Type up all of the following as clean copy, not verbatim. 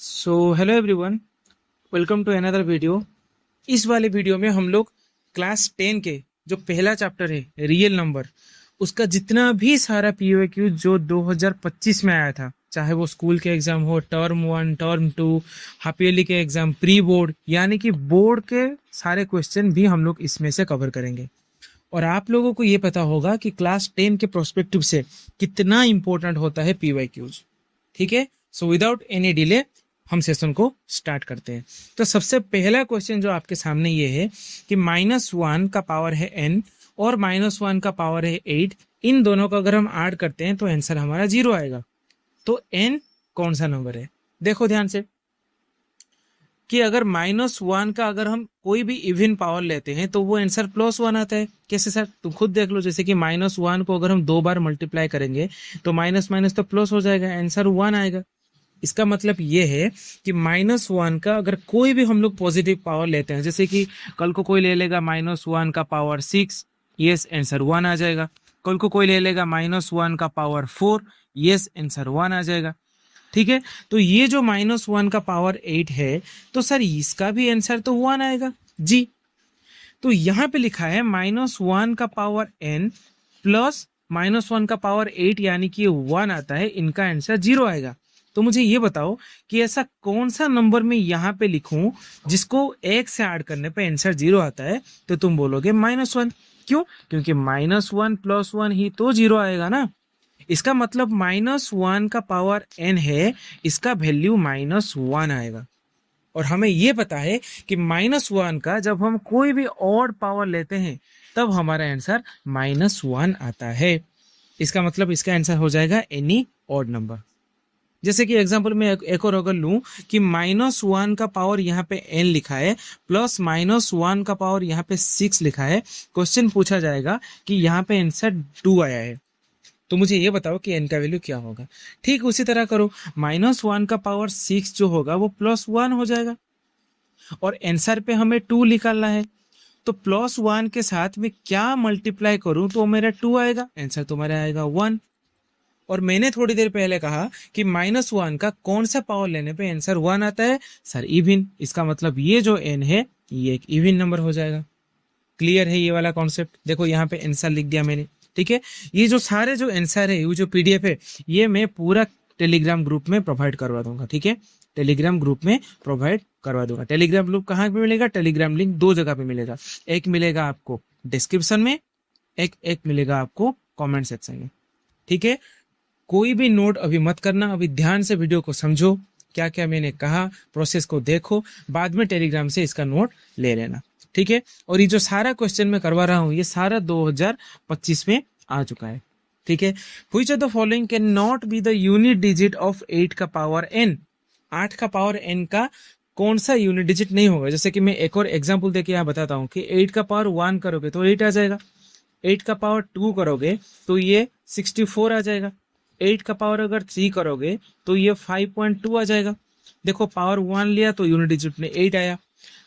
So hello everyone, welcome to another video. इस वाले video में हम लोग क्लास 10 के जो पहला चैप्टर है रियल नंबर, उसका जितना भी सारा पीओक्यू जो 2025 में आया था, चाहे वो स्कूल के एग्जाम हो, टर्म 1, टर्म 2, हाफ ईयरली के एग्जाम, प्री बोर्ड, यानी कि बोर्ड के सारे क्वेश्चन भी हम लोग इसमें से कवर करेंगे। और आप लोगों को ये पता होगा कि क्लास 10 के प्रोस्पेक्टिव से कितना इंपॉर्टेंट होता है पीवाईक्यूज। ठीक है, सो विदाउट एनी डिले हम सेशन को स्टार्ट करते हैं। तो सबसे पहला क्वेश्चन जो आपके सामने ये है कि -1 का पावर है n और -1 का पावर है 8, इन दोनों को अगर हम ऐड करते हैं तो आंसर हमारा 0 आएगा। तो n कौन सा नंबर है? देखो ध्यान से कि अगर -1 का अगर हम कोई भी इवन पावर लेते हैं तो वो आंसर +1 आता है। कैसे सर? तुम खुद देख लो, जैसे कि -1 को अगर हम 2 बार मल्टीप्लाई करेंगे तो माइनस माइनस तो प्लस हो जाएगा, आंसर 1 आएगा। इसका मतलब ये है कि -1 का अगर कोई भी हम लोग पॉजिटिव पावर लेते हैं, जैसे कि कल को कोई ले लेगा -1 का पावर 6, यस आंसर 1 आ जाएगा। कल को कोई ले लेगा -1 का पावर 4, यस आंसर 1 आ जाएगा। ठीक है, तो ये जो -1 का पावर 8 है, तो सर इसका भी आंसर तो 1 आएगा जी। तो यहाँ पे लिखा है -1 का पावर n प्लस -1 का पावर 8, यानी कि 1 आता है, इनका आंसर 0 आएगा। तो मुझे ये बताओ कि ऐसा कौन सा नंबर मैं यहाँ पे लिखूं जिसको 1 से ऐड करने पे आंसर 0 आता है? तो तुम बोलोगे -1। क्यों? क्योंकि -1 प्लस 1 ही तो 0 आएगा ना। इसका मतलब -1 का पावर n है, इसका वैल्यू -1 आएगा। और हमें ये पता है कि -1 का जब हम कोई भी ऑड पावर लेते हैं तब हमारा आंसर -1 आता है। इसका मतलब इसका आंसर हो जाएगा एनी ऑड नंबर। जैसे कि एग्जांपल में एक और अगर लूं कि -1 का पावर यहाँ पे n लिखा है प्लस -1 का पावर यहाँ पे 6 लिखा है, क्वेश्चन पूछा जाएगा कि यहाँ पे आंसर 2 आया है, तो मुझे ये बताओ कि n का वैल्यू क्या होगा। ठीक उसी तरह करो, -1 का पावर 6 जो होगा वो +1 हो जाएगा, और आंसर पे हमें 2 निकालना है, तो +1 के साथ में क्या मल्टीप्लाई करूं तो मेरा 2 आएगा, आंसर तुम्हारा आएगा 1। और मैंने थोड़ी देर पहले कहा कि -1 का कौन सा पावर लेने पे आंसर 1 आता है? Sir even. इसका मतलब ये जो n है ये एक इविन नंबर हो जाएगा। क्लियर है ये वाला कॉन्सेप्ट? देखो यहाँ पे आंसर लिख दिया मैंने। ठीक है, ये जो सारे जो आंसर है, ये जो पीडीएफ है, ये मैं पूरा टेलीग्राम ग्रुप में प्रोवाइड करवा दूंगा। ठीक है, टेलीग्राम ग्रुप में प्रोवाइड करवा दूंगा। टेलीग्राम ग्रुप कहाँ पे मिलेगा? टेलीग्राम लिंक 2 जगह पे मिलेगा। एक मिलेगा आपको डिस्क्रिप्शन में, एक मिलेगा आपको कॉमेंट सेक्शन में। ठीक है, कोई भी नोट अभी मत करना, अभी ध्यान से वीडियो को समझो, क्या क्या मैंने कहा, प्रोसेस को देखो, बाद में टेलीग्राम से इसका नोट ले लेना। ठीक है, और ये जो सारा क्वेश्चन मैं करवा रहा हूँ ये सारा 2025 में आ चुका है। ठीक है, which of the following can not be the unit digit of 8 का पावर n? 8 का पावर n का कौन सा यूनिट डिजिट नहीं होगा? जैसे कि मैं एक और एग्जांपल देके यहाँ बताता हूँ कि 8 का पावर 1 करोगे तो 8 आ जाएगा, 8 का पावर 2 करोगे तो ये 64 आ जाएगा, 8 का पावर अगर 3 करोगे तो ये 5.2 आ जाएगा। देखो, पावर 1 लिया तो यूनिट डिजिट में 8 आया,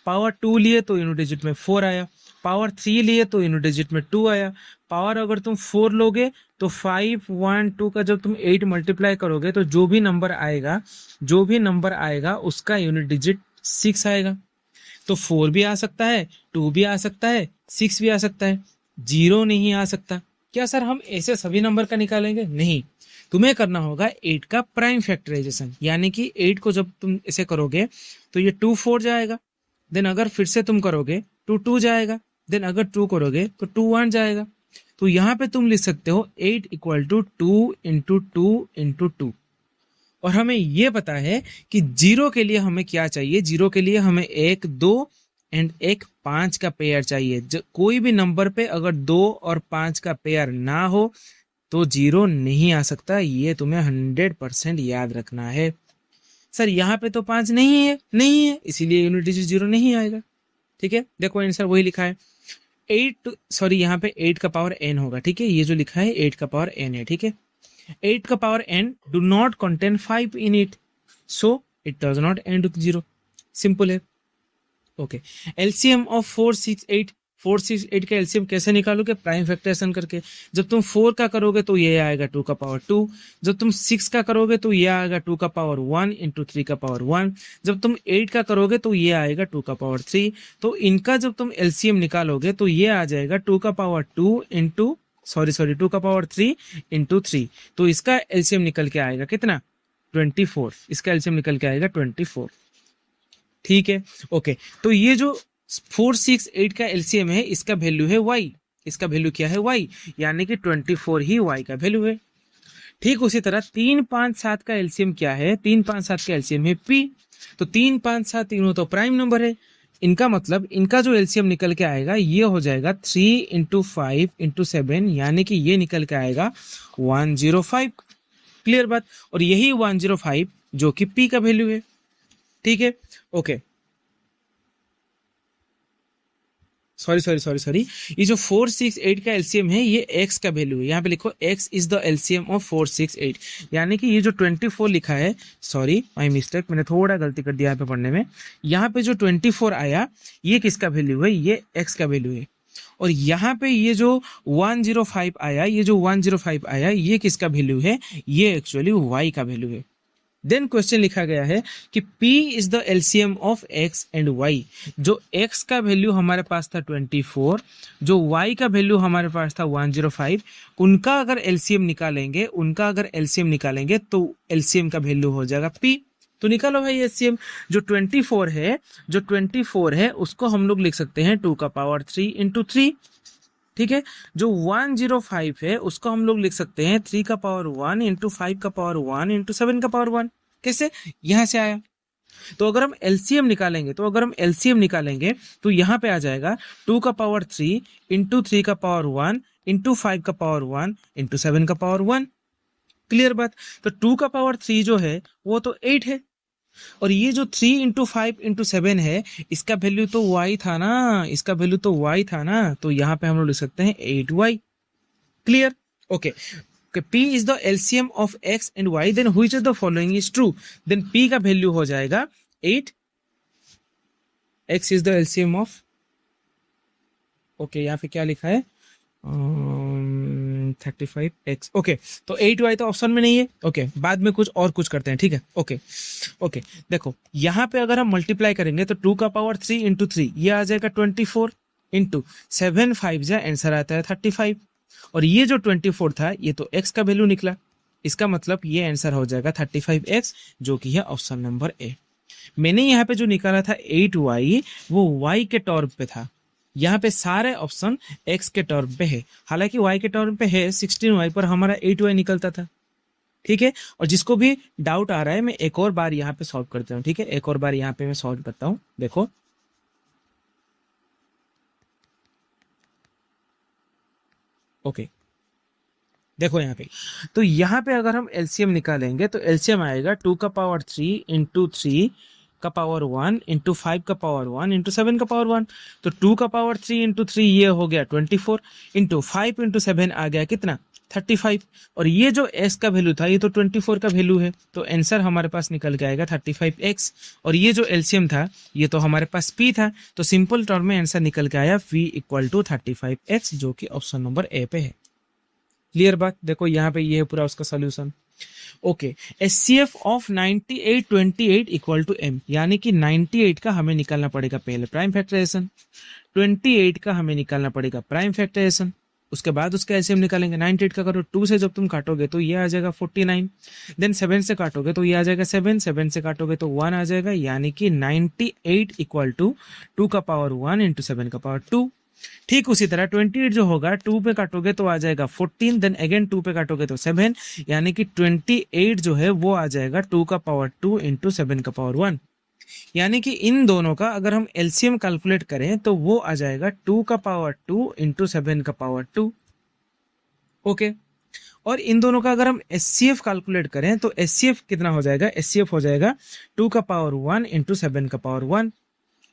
पावर 2 लिए तो यूनिट डिजिट में 4 आया, पावर 3 लिए तो यूनिट डिजिट में 2 आया, पावर अगर तुम 4 लोगे तो 5, 1, 2 का जब तुम 8 मल्टीप्लाई करोगे तो जो भी नंबर आएगा उसका यूनिट डिजिट 6 आएगा। तो 4 भी आ सकता है, 2 भी आ सकता है, 6 भी आ सकता है, 0 नहीं आ सकता। क्या सर हम ऐसे सभी नंबर का निकालेंगे? नहीं, तुम्हें करना होगा 8 का प्राइम फैक्टराइजेशन, यानी कि 8 को जब तुम ऐसे करोगे तो ये 2 4 जाएगा, देन अगर फिर से तुम करोगे तो 2 जाएगा, देन अगर 2 करोगे तो 2 1 जाएगा। तो यहाँ पे तुम लिख सकते हो 8 = 2 × 2 × 2। और हमें ये पता है कि 0 के लिए हमें क्या चाहिए? 0 के लिए हमें 1 2 एंड 1 5 का पेयर चाहिए। कोई भी नंबर पे अगर 2 और 5 का पेयर ना हो तो 0 नहीं आ सकता, ये तुम्हें 100% याद रखना है। सर यहाँ पे तो 5 नहीं है, इसीलिए यूनिट डिजिट 0 नहीं आएगा। ठीक है, देखो आंसर वही लिखा है 8, सॉरी यहाँ पे 8 का पावर n होगा। ठीक है, ये जो लिखा है 8 का पावर n है। ठीक है, 8 का power n do not contain 5 in it, so it does not end with 0। Simple है। ओके, एलसीएम ऑफ 4 6 8, 4 6 8 का एलसीएम कैसे निकालोगे? प्राइम फैक्टराइजेशन करके। जब तुम 4 का करोगे तो ये आएगा 2 का पावर 2, जब तुम 6 का करोगे तो ये आएगा 2 का पावर 1 इंटू 3 का पावर 1, जब तुम 8 का करोगे तो ये आएगा 2 का पावर 3। तो इनका जब तुम एलसीएम निकालोगे तो ये आ जाएगा 2 का पावर 2 इंटू 2 का पावर 3 इंटू 3। तो इसका एलसीएम निकल के आएगा कितना? 24। इसका एलसीएम निकल के आएगा 24। ठीक है, ओके। तो ये जो 4 6 8 का एलसीएम है, इसका वैल्यू है y। इसका वैल्यू क्या है? y, यानी कि 24 ही y का वैल्यू है। ठीक उसी तरह 3 5 7 का एलसीएम क्या है? 3 5 7 का एलसीएम है p। तो 3 5 7 तीनों तो प्राइम नंबर है। इनका मतलब इनका जो एलसीएम निकल के आएगा ये हो जाएगा 3 इंटू 5 इंटू 7, यानी कि ये निकल के आएगा 105। क्लियर बात? और यही 105 जो कि p का वैल्यू है। ठीक है, ओके। सॉरी, ये जो 4 6 8 का एलसीएम है ये x का वैल्यू है। यहाँ पे लिखो x is the LCM of 4 6 8, यानी कि ये जो 24 लिखा है, सॉरी माय मिस्टेक, मैंने थोड़ा गलती कर दिया यहाँ पे पढ़ने में। यहाँ पे जो 24 आया ये किसका वैल्यू है? ये x का वैल्यू है। और यहाँ पे ये जो 105 आया, ये जो 105 आया ये किसका वैल्यू है? ये एक्चुअली y का वैल्यू है। देन क्वेश्चन लिखा गया है कि P is the LCM of x and y। जो x का वैल्यू हमारे पास था 24, जो y का वैल्यू हमारे पास था 105, उनका अगर एलसीएम निकालेंगे तो एलसीएम का वैल्यू हो जाएगा P। तो निकालो भाई एलसीएम। जो 24 है उसको हम लोग लिख सकते हैं 2 का पावर 3 इंटू 3। ठीक है, जो 105 है उसको हम लोग लिख सकते हैं 3 का पावर 1 इंटू 5 का पावर 1 इंटू 7 का पावर 1। कैसे? यहां से आया। तो अगर हम एलसीएम निकालेंगे तो यहाँ पे आ जाएगा 2 का पावर 3 इंटू 3 का पावर 1 इंटू 5 का पावर 1 इंटू 7 का पावर 1। क्लियर बात? तो 2 का पावर 3 जो है वो तो 8 है, और ये जो 3 इंटू 5 इंटू 7 है इसका वैल्यू तो y था ना, तो यहाँ पे हम लोग लिख सकते हैं 8y। Clear? Okay. P is the LCM of x and y, then which of the following is true? Then P का वैल्यू हो जाएगा 8। x is the LCM of, okay यहाँ पे क्या लिखा है? 35x। ओके, तो 8y तो ऑप्शन में नहीं है। ओके, बाद में कुछ करते हैं। ठीक है, ओके। देखो यहाँ पे अगर हम मल्टीप्लाई करेंगे तो 2 का पावर 3 इंटू 3 ये आ जाएगा 24 इंटू 7 5 जा आंसर आता है 35। और ये जो 24 था ये तो x का वैल्यू निकला, इसका मतलब ये आंसर हो जाएगा 35x, जो कि है ऑप्शन नंबर ए। मैंने यहाँ पे जो निकाला था 8y, वो y के टर्म पे था। यहाँ पे सारे ऑप्शन x के टर्म पे है, हालांकि y के टर्म पे है 16y, पर हमारा 8y निकलता था। ठीक है, और जिसको भी डाउट आ रहा है मैं एक और बार यहाँ पे सॉल्व करता हूँ। ठीक है, एक और बार यहाँ पे मैं सॉल्व करता हूँ। देखो ओके, देखो यहाँ पे, तो यहाँ पे अगर हम एलसीएम निकालेंगे तो एलसीएम आएगा 2 का पावर 3 इंटू 3 का पावर 1 इंटू 5 का पावर 1 इंटू 7 का पावर 1। तो 2 का पावर 3 इंटू 3 ये हो गया 24 इंटू 5 इंटू 7 आ गया कितना? 35। और ये जो s का वैल्यू था ये तो 24 का वैल्यू है, तो आंसर हमारे पास निकल के आएगा 35x। और ये जो एलसीएम था ये तो हमारे पास p था, तो सिंपल टर्म में आंसर निकल के आया v इक्वल टू 35x, जो कि ऑप्शन नंबर ए पे है। क्लियर बात? देखो यहाँ पे ये है पूरा उसका solution. Okay, HCF of 9828 equal to m, यानी कि 98 का हमें निकालना पड़ेगा पहले प्राइम फैक्टराइजेशन, 28 का हमें निकालना पड़ेगा प्राइम फैक्टराइजेशन, उसके बाद उसका एलसीएम निकालेंगे। 98 का करो 2 से जब तुम काटोगे तो ये आ जाएगा 49, देन 7 से काटोगे तो ये आ जाएगा 7, 7 से काटोगे तो 1 आ जाएगा, यानी कि 98 इक्वल टू 2 का पावर 1 इंटू 7 का पावर 2। ठीक उसी तरह 28 जो होगा 2 पे काटोगे तो आ जाएगा 14, देन अगेन 2 पे काटोगे तो 7, यानी कि 28 जो है वो आ जाएगा 2 का पावर 2 इंटू 7 का पावर 1। यानी कि इन दोनों का अगर हम एलसीएम कैलकुलेट करें तो वो आ जाएगा 2 का पावर 2 इंटू 7 का पावर 2। ओके, और इन दोनों का अगर हम एचसीएफ कैलकुलेट करें तो एचसीएफ कितना हो जाएगा? एचसीएफ हो जाएगा 2 का पावर 1 इंटू 7 का पावर 1।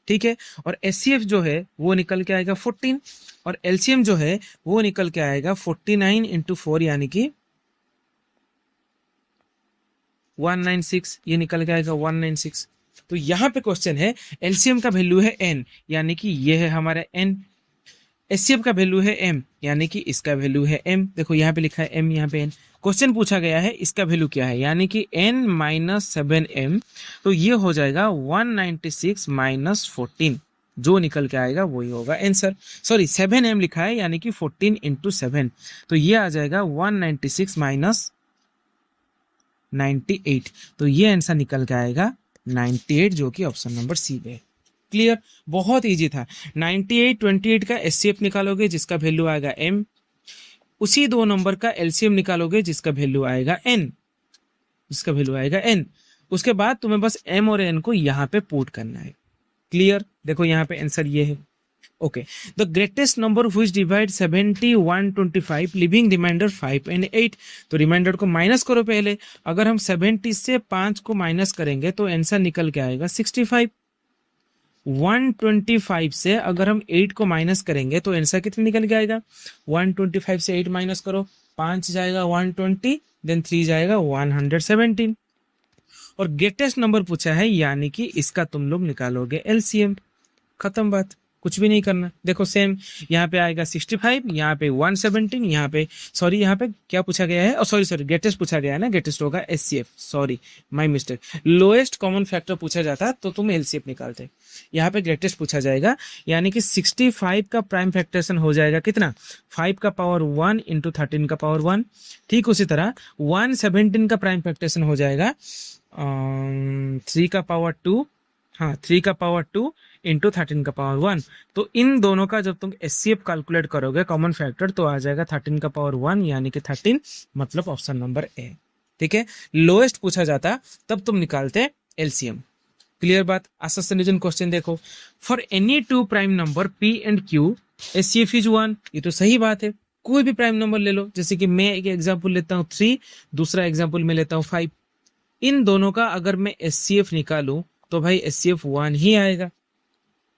ठीक है, और एचसीएफ जो है वो निकल के आएगा 14, और एलसीएम जो है वो निकल के आएगा 49 इंटू 4, यानी कि 196, ये निकल के आएगा 196। तो यहाँ पे क्वेश्चन है एलसीएम का वैल्यू है n, यानी कि ये है हमारा n। एचसीएफ का वैल्यू है m, यानी कि इसका वैल्यू है m। देखो यहाँ पे लिखा है m, यहाँ पे n। क्वेश्चन पूछा गया है इसका वैल्यू क्या है, यानी कि n माइनस 7m, तो ये हो जाएगा 196 माइनस 14, जो निकल के आएगा वही होगा आंसर। सॉरी 7m लिखा है, यानी कि 14 इंटू 7, तो ये आ जाएगा 196 माइनस 98, तो ये आंसर निकल के आएगा 98, जो कि ऑप्शन नंबर सी है। क्लियर, बहुत इजी था। 98 28 का एचसीएफ निकालोगे जिसका वैल्यू आएगा m, उसी दो नंबर का एलसीएम निकालोगे जिसका वैल्यू आएगा n, जिसका वैल्यू आएगा n। उसके बाद तुम्हें बस m और n को यहाँ पे पुट करना है। क्लियर, देखो यहाँ पे आंसर ये है। Okay, the greatest number which divide 70 125 leaving reminder 5 and 8, तो रिमाइंडर को माइनस करो पहले। अगर हम 70 से 5 को माइनस करेंगे तो आंसर निकल के आएगा 65। 125 से अगर हम 8 को माइनस करेंगे तो आंसर कितना निकल के आएगा, 125 से 8 माइनस करो, 5 जाएगा 120, देन 3 जाएगा 117। और ग्रेटेस्ट नंबर पूछा है, यानी कि इसका तुम लोग निकालोगे एलसीएम। खत्म बात, कुछ भी नहीं करना। देखो सेम यहाँ पे आएगा 65, यहाँ पे 117, यहाँ पे सॉरी यहाँ पे क्या पूछा गया है, सॉरी ग्रेटेस्ट पूछा गया है ना, ग्रेटेस्ट होगा HCF, sorry my mistake. Lowest common factor पूछा जाता तो तुम एलसीएफ निकालते, यहाँ पे ग्रेटेस्ट पूछा जाएगा, यानी कि 65 का प्राइम फैक्टरेशन हो जाएगा कितना, 5 का पावर 1 इंटू 13 का पावर 1। ठीक उसी तरह 117 का प्राइम फैक्टरेशन हो जाएगा 3 का पावर 2, हाँ 3 का पावर 2 इंटू 13 का पावर 1। तो इन दोनों का जब तुम एचसीएफ कैलकुलेट करोगे कॉमन फैक्टर तो आ जाएगा 13 का पावर 1, यानी कि 13, मतलब ऑप्शन नंबर ए। ठीक है, लोएस्ट पूछा जाता तब तुम निकालते एलसीएम। क्लियर बात। असोसिएशन क्वेश्चन देखो, for any to prime number P and Q HCF is 1, ये तो सही बात है। कोई भी प्राइम नंबर ले लो, जैसे कि मैं एक एग्जाम्पल लेता हूँ 3, दूसरा एग्जाम्पल में लेता हूँ 5। इन दोनों का अगर मैं एचसीएफ निकालूं तो भाई एचसीएफ 1 ही आएगा।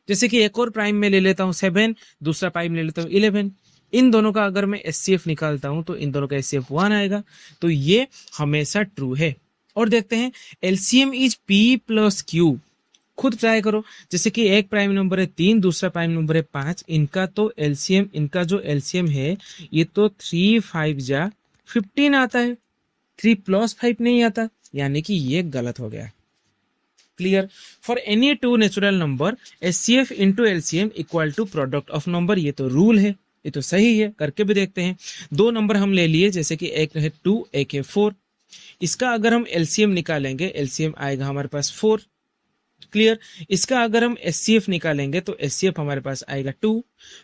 जैसे कि एक और प्राइम में ले लेता हूँ 7, दूसरा प्राइम ले लेता हूँ 11। इन दोनों का अगर मैं एचसीएफ निकालता हूं तो इन दोनों का एचसीएफ 1 आएगा, तो ये हमेशा ट्रू है। और देखते हैं LCM is P plus Q, खुद ट्राई करो। जैसे कि एक प्राइम नंबर है 3, दूसरा प्राइम नंबर है 5, इनका तो एलसीएम, इनका जो एलसीएम है ये तो 3 5 जा 15 आता है, 3 प्लस 5 नहीं आता, यानी कि ये गलत हो गया। Clear. For any two natural number HCF into LCM equal to product of number, ये तो रूल है, ये तो सही है। करके भी देखते हैं। दो नंबर हम ले लिए, जैसे कि एक है 2, एक है 4। इसका अगर हम एलसीएम निकालेंगे, एलसीएम आएगा हमारे पास 4। क्लियर। इसका अगर हम एचसीएफ निकालेंगे तो एचसीएफ हमारे पास आएगा 2।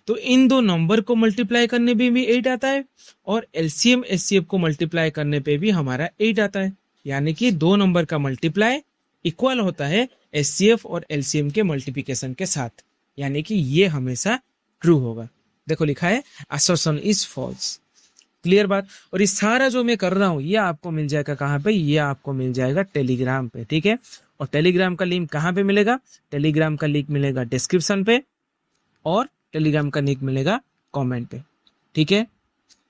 तो इन दो नंबर को मल्टीप्लाई करने पे भी 8 आता है और एलसीएम एचसीएफ को मल्टीप्लाई करने पे भी हमारा 8 आता है, यानी कि दो नंबर का मल्टीप्लाई इक्वल होता है एचसीएफ और एलसीएम के मल्टीप्लिकेशन के साथ, यानी कि ये हमेशा ट्रू होगा। देखो लिखा है असर्शन इज फॉल्स। क्लियर बात। और ये सारा जो मैं कर रहा हूं ये आपको मिल जाएगा कहाँ पे, ये आपको मिल जाएगा टेलीग्राम पे। ठीक है। और टेलीग्राम का लिंक कहाँ पे मिलेगा, टेलीग्राम का लिंक मिलेगा डिस्क्रिप्शन पे और टेलीग्राम का लिंक मिलेगा कमेंट पे। ठीक है।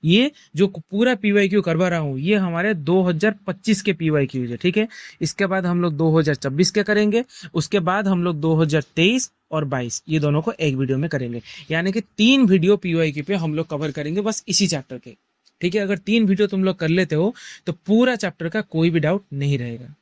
ये जो पूरा पीवाईक्यू करवा रहा हूँ ये हमारे 2025 के पीवाईक्यू है। ठीक है। इसके बाद हम लोग 2026 के करेंगे, उसके बाद हम लोग 2023 और 22 ये दोनों को एक वीडियो में करेंगे, यानी कि 3 वीडियो पीवाईक्यू पे हम लोग कवर करेंगे बस इसी चैप्टर के। ठीक है। अगर 3 वीडियो तुम लोग कर लेते हो तो पूरा चैप्टर का कोई भी डाउट नहीं रहेगा।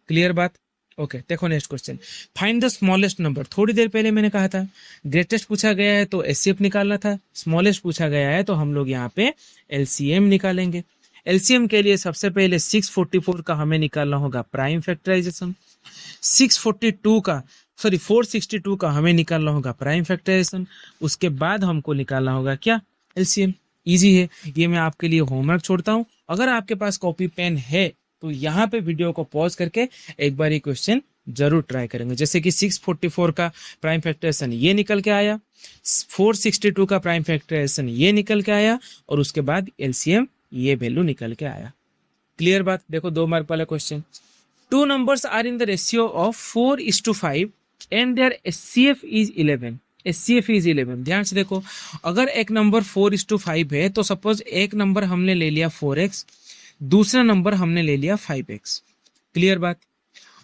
क्लियर बात। ओके। देखो next question, find the smallest number. थोड़ी देर पहले मैंने कहा था ग्रेटेस्ट पूछा गया है तो एचसीएफ निकालना था, स्मॉलेस्ट पूछा गया है तो हम लोग यहाँ पे एलसीएम निकालेंगे। एलसीएम के लिए सबसे पहले 644 का हमें निकालना होगा प्राइम फैक्टराइजेशन, 462 का हमें निकालना होगा प्राइम फैक्टराइजेशन, उसके बाद हमको निकालना होगा क्या, एलसीएम। इजी है, ये मैं आपके लिए होमवर्क छोड़ता हूँ। अगर आपके पास कॉपी पेन है तो यहाँ पे वीडियो को पॉज करके एक बार ये क्वेश्चन जरूर ट्राई करेंगे। जैसे कि 644 का प्राइम फैक्टराइजेशन ये निकल के आया, 462 का प्राइम फैक्टराइजेशन ये निकल के आया और उसके बाद एलसीएम ये वैल्यू निकल के आया। क्लियर बात। देखो 2 मार्क वाला question, 2 numbers are in the ratio of 4:5 and their HCF is 11। HCF is 11। ध्यान से देखो, अगर एक नंबर 4:5 है तो सपोज एक नंबर हमने ले लिया 4x, दूसरा नंबर हमने ले लिया 5x। क्लियर बात।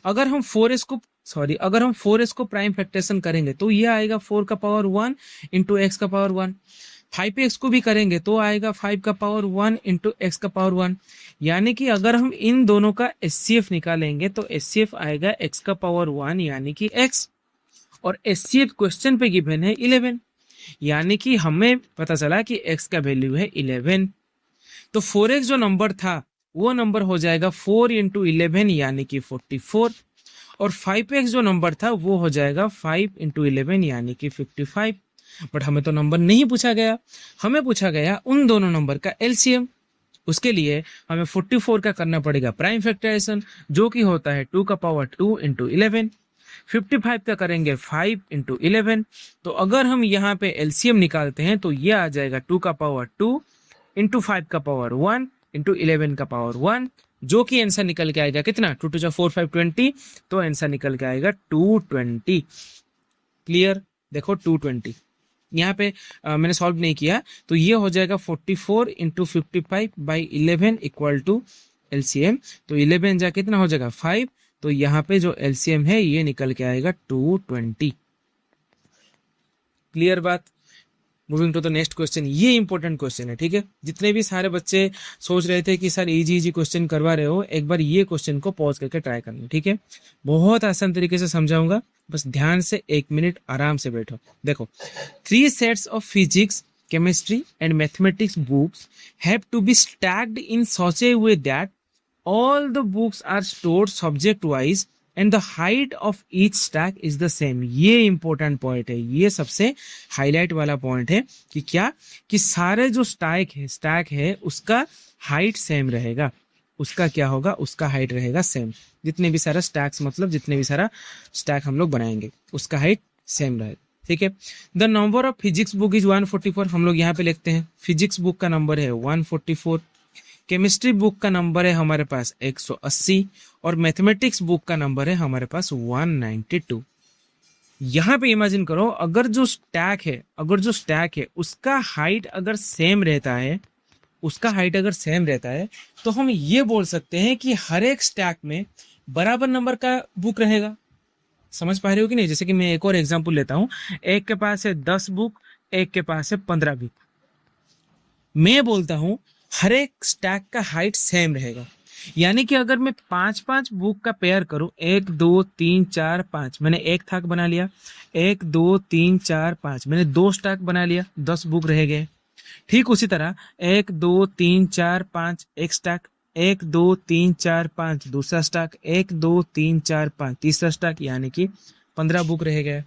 अगर हम 4x को सॉरी, अगर हम 4s को प्राइम फैक्टराइजेशन करेंगे तो ये आएगा 4 का पावर 1 इंटू एक्स का पावर 1। 5x को भी करेंगे तो आएगा 5 का पावर 1 इंटू एक्स का पावर 1। यानी कि अगर हम इन दोनों का एचसीएफ निकालेंगे तो एचसीएफ आएगा x का पावर 1 यानी कि x, और एचसीएफ क्वेश्चन पे गिवन है 11, यानी कि हमें पता चला कि x का वैल्यू है 11। तो 4x जो नंबर था वो नंबर हो जाएगा 4 इंटू 11 यानी कि 44, और 5x जो नंबर था वो हो जाएगा 5 इंटू 11 यानी कि 55। बट हमें तो नंबर नहीं पूछा गया, हमें पूछा गया उन दोनों नंबर का एलसीएम। उसके लिए हमें 44 का करना पड़ेगा प्राइम फैक्टराइजेशन, जो कि होता है 2 का पावर 2 इंटू 11। 55 का करेंगे 5 इंटू 11। तो अगर हम यहाँ पे एलसीएम निकालते हैं तो ये आ जाएगा 2 का पावर 2 इंटू 5 का पावर 1 इंटू 11 का पावर 1, जो कि आंसर निकल के आएगा कितना, 2 टू 4 5 20, तो आंसर निकल के आएगा 220। क्लियर, देखो 220 यहाँ पे मैंने सॉल्व नहीं किया, तो ये हो जाएगा 44 into 55 by 11 equal to LCM. तो 11 जा कितना हो जाएगा 5, तो यहाँ पे जो एलसीएम है ये निकल के आएगा 220। क्लियर बात। Moving to the next question, ये इंपॉर्टेंट क्वेश्चन है, ठीक है। जितने भी सारे बच्चे सोच रहे थे कि सर इजी इजी क्वेश्चन करवा रहे हो, एक बार ये क्वेश्चन को पॉज करके ट्राई करना, ठीक है। बहुत आसान तरीके से समझाऊंगा, बस ध्यान से 1 मिनट आराम से बैठो। देखो, 3 sets of physics, chemistry and mathematics books have to be stacked in such a way that all the books are stored subject wise and the height of each stack is the same। ये important point है, ये सबसे highlight वाला point है कि क्या, कि सारे जो स्टैक है उसका हाइट सेम रहेगा। उसका क्या होगा, उसका हाइट रहेगा सेम। जितने भी सारा स्टैक्स, मतलब जितने भी सारा स्टैक हम लोग बनाएंगे उसका हाइट सेम रहेगा, ठीक है। The number of physics book is 144, हम लोग यहाँ पे लिखते हैं फिजिक्स बुक का नंबर है 144। केमिस्ट्री बुक का नंबर है हमारे पास 180, और मैथमेटिक्स बुक का नंबर है हमारे पास 192। यहाँ पे इमेजिन करो, अगर जो स्टैक है उसका हाइट अगर सेम रहता है, तो हम ये बोल सकते हैं कि हर एक स्टैक में बराबर नंबर का बुक रहेगा। समझ पा रहे हो कि नहीं। जैसे कि मैं एक और एग्जांपल लेता हूँ, एक के पास है 10 बुक, एक के पास है 15 बुक। मैं बोलता हूँ हर एक स्टैक का हाइट सेम रहेगा, यानी कि अगर मैं 5-5 बुक का पेयर करूं, 1 2 3 4 5, मैंने एक थाक बना लिया, 1 2 3 4 5, मैंने 2 स्टैक बना लिया, 10 बुक रह गए। ठीक उसी तरह 1 2 3 4 5 एक स्टैक, 1 2 3 4 5 दूसरा स्टैक, 1 2 3 4 5 तीसरा स्टैक, यानी कि 15 बुक रह गए।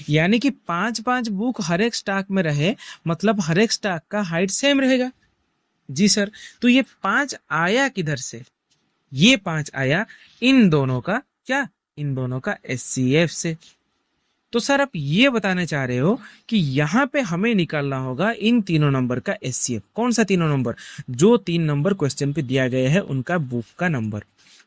यानी कि 5-5 बुक हर एक स्टैक में रहे, मतलब हर एक स्टैक का हाइट सेम रहेगा। जी सर, तो ये 5 आया किधर से, ये 5 आया इन दोनों का क्या, इन दोनों का एचसीएफ से। तो सर आप ये बताना चाह रहे हो कि यहाँ पे हमें निकालना होगा इन तीनों नंबर का एचसीएफ। कौन सा तीनों नंबर, जो 3 नंबर क्वेश्चन पे दिया गया है उनका बुक का नंबर।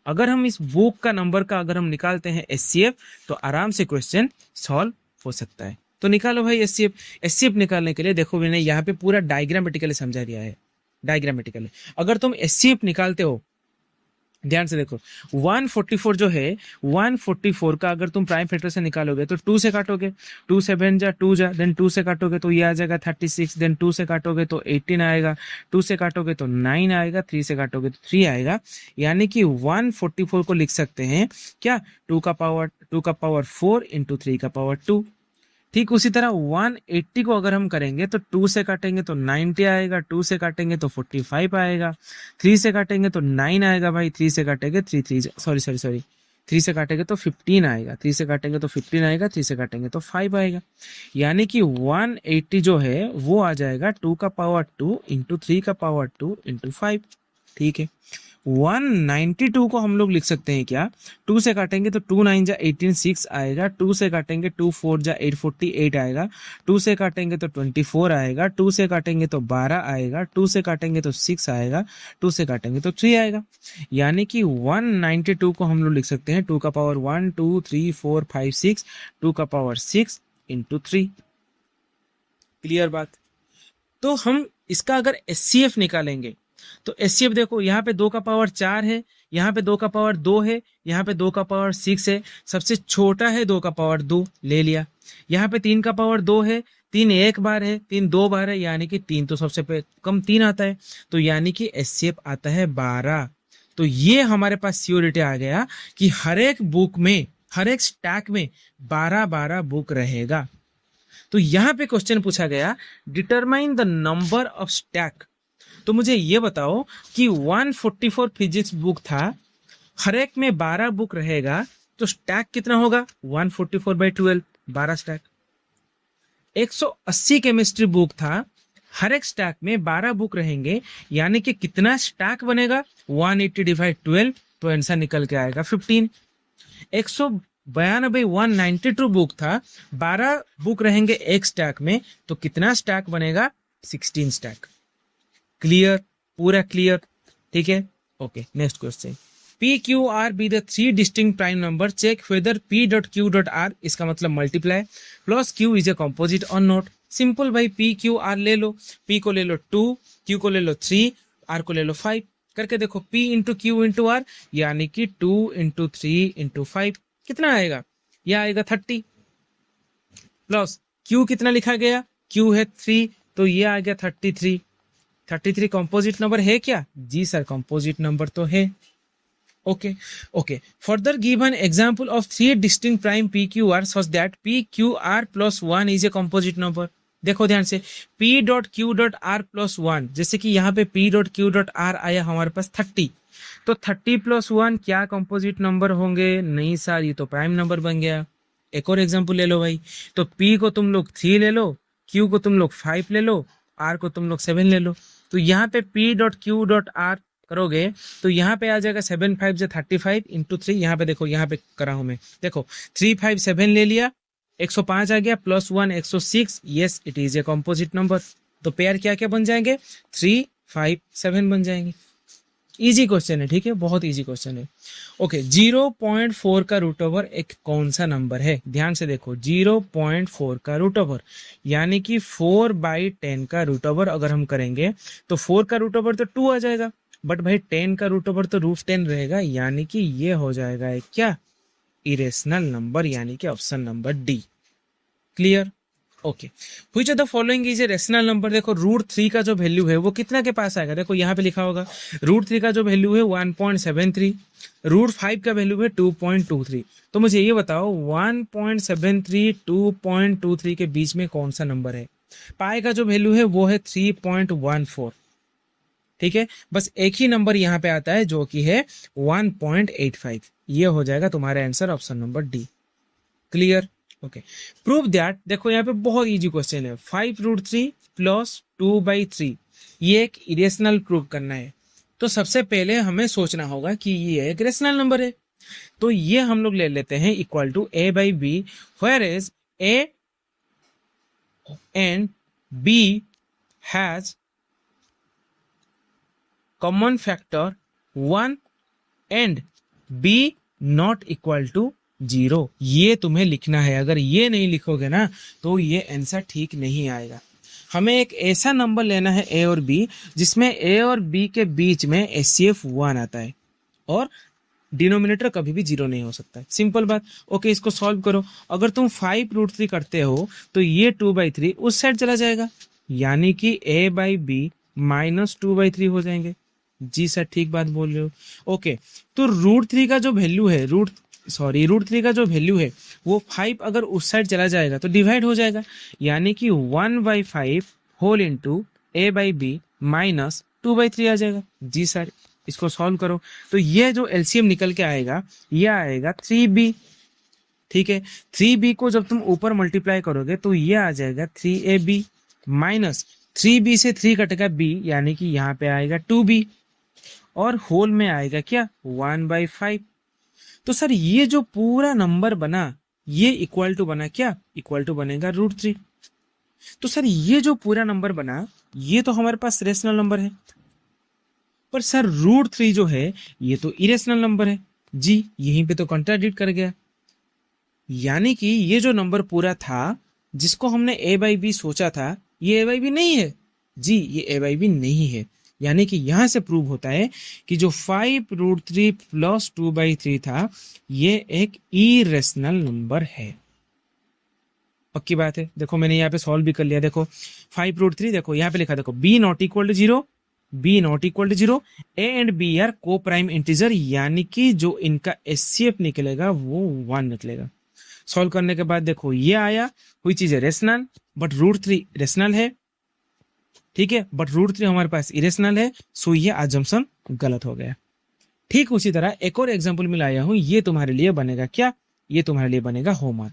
अगर हम इस बुक का नंबर का अगर हम निकालते हैं एचसीएफ, तो आराम से क्वेश्चन सॉल्व हो सकता है। तो निकालो भाई एचसीएफ। एचसीएफ निकालने के लिए देखो, मैंने यहाँ पे पूरा डायग्रामेटिकली समझा दिया है। डायग्रामेटिकली अगर तुम एचसीएफ निकालते हो, ध्यान से देखो, 144 जो है, 144 का अगर तुम प्राइम फैक्टर से निकालोगे तो 2 से काटोगे, 2 7 जा 2 जा, देन 2 से काटोगे तो ये आ जाएगा 36, देन 2 से काटोगे तो 18 आएगा, 2 से काटोगे तो 9 आएगा, 3 से काटोगे तो 3 आएगा। यानी कि 144 को लिख सकते हैं क्या, 2 का पावर 4 इंटू 3 का पावर 2। ठीक उसी तरह 180 को अगर हम करेंगे तो 2 से काटेंगे तो 90 आएगा, 2 से काटेंगे तो 45 आएगा, 3 से काटेंगे तो 9 आएगा भाई, 3 से काटेंगे 3 से काटेंगे तो 15 आएगा, 3 से काटेंगे तो 15 आएगा, 3 से काटेंगे तो 5 आएगा। यानी कि 180 जो है वो आ जाएगा 2 का पावर 2 इंटू 3 का पावर 2 इंटू 5। ठीक है, 192 को हम लोग लिख सकते हैं क्या, 2 से काटेंगे तो 2 9 जा 18 6 आएगा, 2 से काटेंगे 2 4 जा 8 48 आएगा, 2 से काटेंगे तो 24 आएगा, 2 से काटेंगे तो 12 आएगा, 2 से काटेंगे तो 6 आएगा, 2 से काटेंगे तो 3 आएगा। यानी कि 192 को हम लोग लिख सकते हैं 2 का पावर 1 2 3 4 5 6, 2 का पावर 6 इंटू 3। क्लियर बात। तो हम इसका अगर एचसीएफ निकालेंगे तो एचसीएफ देखो, यहाँ पे 2 का पावर 4 है, यहाँ पे 2 का पावर 2 है, यहाँ पे 2 का पावर 6 है, सबसे छोटा है 2 का पावर 2, ले लिया। यहाँ पे 3 का पावर 2 है, 3 एक बार है, 3 दो बार है, यानी कि 3 तो सबसे कम 3 आता है, तो यानी कि एचसीएफ आता है 12। तो ये हमारे पास सियोरिटी आ गया कि हर एक बुक में, हर एक स्टैक में 12-12 बुक रहेगा। तो यहाँ पे क्वेश्चन पूछा गया, determine the number of stack. तो मुझे ये बताओ कि 144 फिजिक्स बुक था, हर एक में 12 बुक रहेगा, तो स्टैक कितना होगा? 144/12, 12 स्टैक। 180 केमिस्ट्री बुक था, हर एक स्टैक में 12 बुक रहेंगे, यानी कि कितना स्टैक बनेगा? 180/12, तो आंसर निकल के आएगा 15। 192 बुक था, 12 बुक रहेंगे एक स्टैक में, तो कितना स्टैक बनेगा? 16 स्टैक। क्लियर? पूरा क्लियर? ठीक है, okay. Next question, P Q R be the 3 distinct prime number, check whether P dot Q dot R, इसका मतलब multiply, plus Q is a composite और नॉट। सिंपल भाई, पी क्यू आर ले लो, P को ले लो 2, क्यू को ले लो 3, आर को ले लो 5, करके देखो P into Q into R, यानी कि 2 इंटू 3 इंटू 5, कितना आएगा? यह आएगा 30, प्लस Q कितना लिखा गया? Q है 3, तो ये आ गया 33। 33 कंपोजिट नंबर है क्या? जी सर, कंपोजिट नंबर तो है। Okay okay, further given example of 3 distinct prime P Q R such that P Q R plus 1 is a composite number. देखो ध्यान से, P dot Q dot R plus 1, जैसे कि यहाँ पे P dot Q dot R आया हमारे पास 30, तो 30 प्लस 1 क्या कंपोजिट नंबर होंगे? नहीं सर, ये तो प्राइम नंबर बन गया। एक और एग्जांपल ले लो भाई, तो P को तुम लोग 3 ले लो, Q को तुम लोग 5 ले लो, R को तुम लोग 7 ले लो, तो यहाँ पे P dot Q dot are करोगे तो यहाँ पे आ जाएगा 7 5 से 35 इंटू 3, यहाँ पे देखो, यहाँ पे करा हूं मैं, देखो 3 5 7 ले लिया, 105 आ गया, plus 1 106, yes it is a composite number. तो पेयर क्या क्या बन जाएंगे? 3 5 7 बन जाएंगे। इजी क्वेश्चन है, ठीक है, बहुत इजी क्वेश्चन है। ओके, 0.4 का रूट ओवर एक कौन सा नंबर है? ध्यान से देखो, 0.4 का रूट ओवर यानी कि 4/10 का रूट ओवर अगर हम करेंगे तो 4 का रूट ओवर तो 2 आ जाएगा, बट भाई 10 का रूट ओवर तो √10 रहेगा, यानी कि ये हो जाएगा एक क्या? इरेशनल नंबर, यानी कि option number D. Clear? Okay, which of the following is a rational number. देखो √3 का जो वैल्यू है वो कितना के पास आएगा? देखो यहाँ पे लिखा होगा, √3 का जो वैल्यू है 1.73, √5 का वैल्यू है 2.23। तो मुझे ये बताओ 1.73 2.23 के बीच में कौन सा नंबर है? पाई का जो वैल्यू है वो है 3.14, ठीक है, बस एक ही नंबर यहाँ पे आता है जो कि है 1.85। ये हो जाएगा तुम्हारा answer, option number D. Clear? Okay, prove that. देखो यहाँ पे बहुत इजी क्वेश्चन है, 5√3 प्लस 2/3, ये एक इरेशनल प्रूव करना है। तो सबसे पहले हमें सोचना होगा कि ये एक रेशनल नंबर है, तो ये हम लोग ले लेते हैं equal to a/b, whereas a and b has common factor 1 and b not equal to 0। ये तुम्हें लिखना है, अगर ये नहीं लिखोगे ना तो ये आंसर ठीक नहीं आएगा। हमें एक ऐसा नंबर लेना है a और b जिसमें a और b के बीच में HCF 1 आता है और डिनोमिनेटर कभी भी 0 नहीं हो सकता है। सिंपल बात। ओके, इसको सॉल्व करो। अगर तुम 5√3 करते हो तो ये 2/3 उस साइड चला जाएगा, यानी कि a/b माइनस 2/3 हो जाएंगे। जी सर, ठीक बात बोल रहे हो। ओके, तो √3 का जो वैल्यू है, √3 का जो वैल्यू है वो 5 अगर उस साइड चला जाएगा तो डिवाइड हो जाएगा, यानी कि 1/5 होल इंटू a/b माइनस 2/3 आ जाएगा। जी सर, इसको सॉल्व करो तो ये जो एलसीएम निकल के आएगा ये आएगा 3b। ठीक है, 3b को जब तुम ऊपर मल्टीप्लाई करोगे तो ये आ जाएगा 3ab माइनस 3b से 3 कटेगा b, यानी कि यहाँ पे आएगा 2b और होल में आएगा क्या? 1/5। तो सर ये जो पूरा नंबर बना ये इक्वल टू बना क्या? इक्वल टू बनेगा √3। तो सर ये जो पूरा नंबर बना ये तो हमारे पास रेशनल नंबर है, पर सर √3 जो है ये तो इरेशनल नंबर है। जी, यहीं पे तो कॉन्ट्राडिक्ट कर गया, यानी कि ये जो नंबर पूरा था जिसको हमने a/b सोचा था ये a/b नहीं है। जी, ये a/b नहीं है, यानी कि यहां से प्रूव होता है कि जो 5√3 प्लस 2/3 था ये एक इरेशनल नंबर है। पक्की बात है। देखो मैंने यहाँ पे सॉल्व भी कर लिया। देखो 5√3, देखो यहाँ पे लिखा, देखो b not equal to 0, b not equal to 0, a and b are coprime integer, यानी कि जो इनका एचसीएफ निकलेगा वो 1 निकलेगा। सॉल्व करने के बाद देखो ये आया, कोई चीज है रेशनल, बट √3 रेशनल है, ठीक है, बट √3 हमारे पास इरेशनल है, सो ये अजम्पशन गलत हो गया। ठीक उसी तरह एक और एग्जांपल में लाया हूं, ये तुम्हारे लिए बनेगा क्या, ये तुम्हारे लिए बनेगा होमवर्क।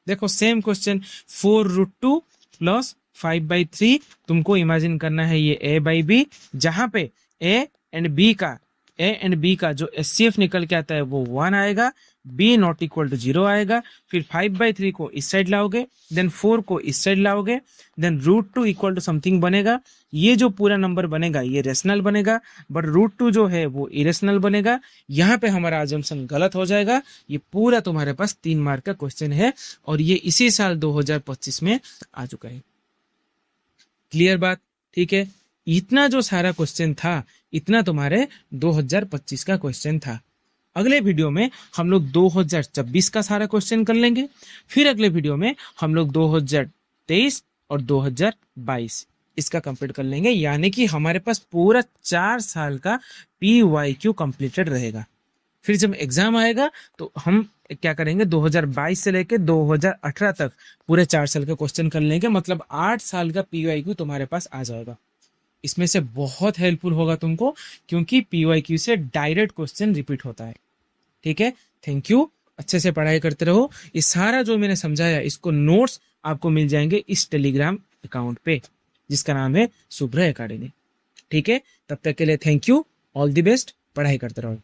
देखो सेम क्वेश्चन, 4√2 प्लस 5/3, तुमको इमेजिन करना है ये a/b, जहां पे a एंड b का जो एचसीएफ निकल के आता है वो 1 आएगा, b नॉट इक्वल टू 0 आएगा, फिर 5/3 को इस साइड लाओगे, देन 4 को इस साइड लाओगे, देन √2 इक्वल टू समथिंग बनेगा। ये जो पूरा नंबर बनेगा ये रेशनल बनेगा, बट √2 जो है वो इरेशनल बनेगा। यहाँ पे हमारा अजम्पशन गलत हो जाएगा। ये पूरा तुम्हारे पास 3 मार्क का क्वेश्चन है और ये इसी साल 2025 में आ चुका है। क्लियर बात, ठीक है। इतना जो सारा क्वेश्चन था, इतना तुम्हारे 2025 का क्वेश्चन था। अगले वीडियो में हम लोग 2026 का सारा क्वेश्चन कर लेंगे, फिर अगले वीडियो में हम लोग 2023 और 2022 इसका कंप्लीट कर लेंगे, यानी कि हमारे पास पूरा 4 साल का PYQ कंप्लीटेड रहेगा। फिर जब एग्जाम आएगा तो हम क्या करेंगे, 2022 से लेके 2018 तक पूरे 4 साल के क्वेश्चन कर लेंगे, मतलब 8 साल का PYQ तुम्हारे पास आ जाएगा। इसमें से बहुत हेल्पफुल होगा तुमको, क्योंकि PYQ से डायरेक्ट क्वेश्चन रिपीट होता है। ठीक है, थैंक यू, अच्छे से पढ़ाई करते रहो। ये सारा जो मैंने समझाया इसको नोट्स आपको मिल जाएंगे इस टेलीग्राम अकाउंट पे, जिसका नाम है शुभ्र एकेडमी। ठीक है, तब तक के लिए thank you, all the best, पढ़ाई करते रहो।